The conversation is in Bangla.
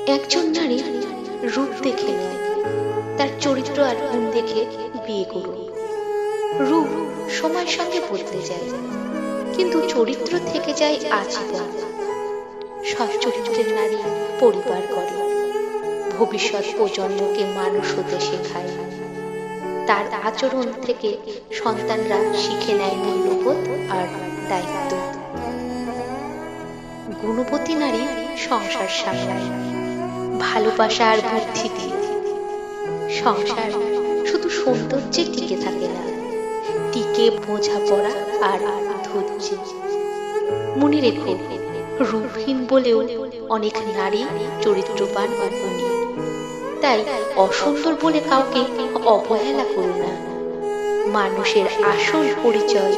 একজন নারী রূপ দেখে নয়, তার চরিত্র আর গুণ দেখে বিয়ে করুন। রূপ সময়ের সঙ্গে বদলে যায়, কিন্তু চরিত্র থেকে যায় আজীবন। সৎ চরিত্রের নারী পরিবার করে, ভবিষ্যৎ প্রজন্মকে মানুষ হতে শেখায়। তার আচরণ থেকে সন্তানরা শিখে নেয় মূল্যবোধ আর দায়িত্ব। গুণবতী নারী সংসার সামলায় ভালোবাসা আর বুদ্ধি দিয়ে। সংসার শুধু সৌন্দর্যে টিকে থাকে না, টিকে বোঝাপড়া আর ধৈর্যে। মনে রেখো, রূপহীন বলেও অনেক নারী চরিত্রবান ও গুণী। তাই অসুন্দর বলে কাউকে অবহেলা করো না। মানুষের আসল পরিচয়